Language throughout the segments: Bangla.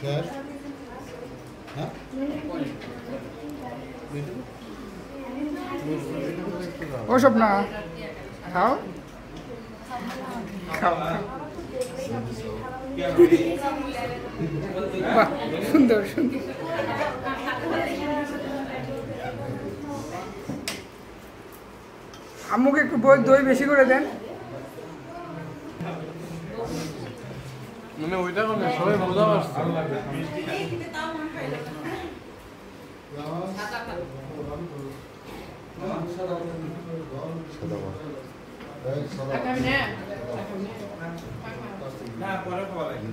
হ্যাঁ ওসব না খাও খাও বাহ সুন্দর সুন্দর আম্মুকে একটু দই বেশি করে দেন মানে ওইটা মানে সবাই বোঝা পারছে না পরে খাওয়া লাগে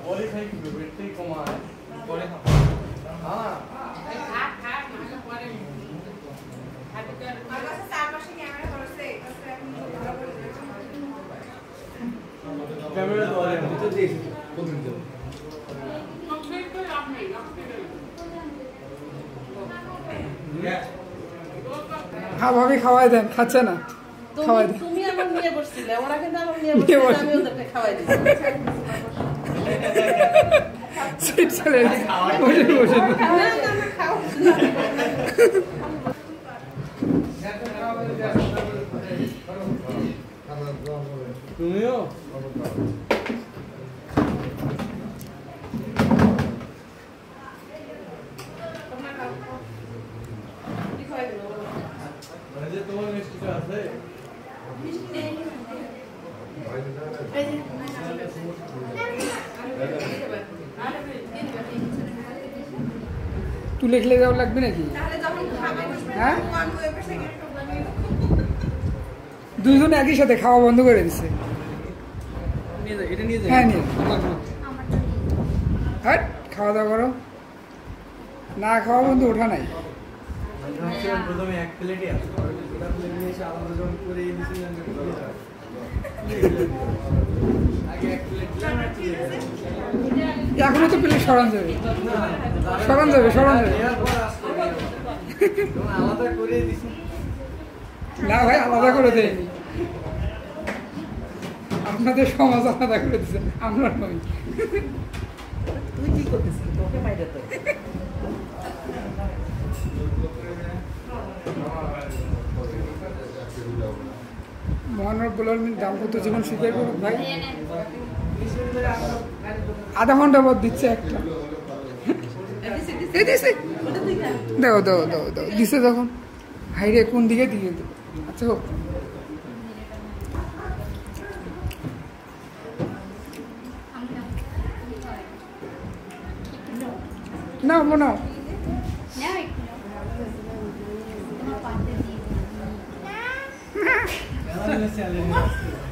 পরে খাই কিন্তু পেটটাই কমায় পরে খাওয়া ক্যামেরা তো আরে ভিতর দিয়েছি কোনদিন দেব হ্যাঁ ভাবি খাওয়াই দেন খাচ্ছে না খাওয়াই দেন তুমি আমার নিয়ে বসছিলে ওরা কিন্তু আমার নিয়ে বসছিল আমি ওদেরকে খাওয়াই দিয়েছি সিট চলে বসে বসে না না খাও তুমিও যে তোমার মিষ্টিটা আছে তুলে খেলে যাওয়া লাগবে নাকি হ্যাঁ দুইজনে একই সাথে খাওয়া বন্ধ করে দিচ্ছে হ্যাঁ নিয়ে হ্যাঁ খাওয়া দাওয়া করো না খাওয়া বন্ধু ওঠা নাই প্রথমে এক প্লেটই আছে ওটা প্লেট নিয়ে এসে আলাদা যখন করে দিয়েছিলেন আগে এক প্লেট এখনো তো প্লেট সরান যাবে সরান যাবে সরান যাবে আলাদা করে দিছি না ভাই আলাদা করে দেয়নি আপনাদের সমাজ আলাদা করে দিচ্ছে আমরা নই তুই কি করতেছিস তোকে মাইরে তো মহান রব্বুল আলামিন দাম্পত্য জীবন স্বীকার করুক ভাই আধা ঘন্টা পর দিচ্ছে একটা দাও দাও দাও দাও দিছে তখন হাইরে কোন দিকে দিয়ে দেবো আচ্ছা হোক নাও নাও চ্যালেঞ্জ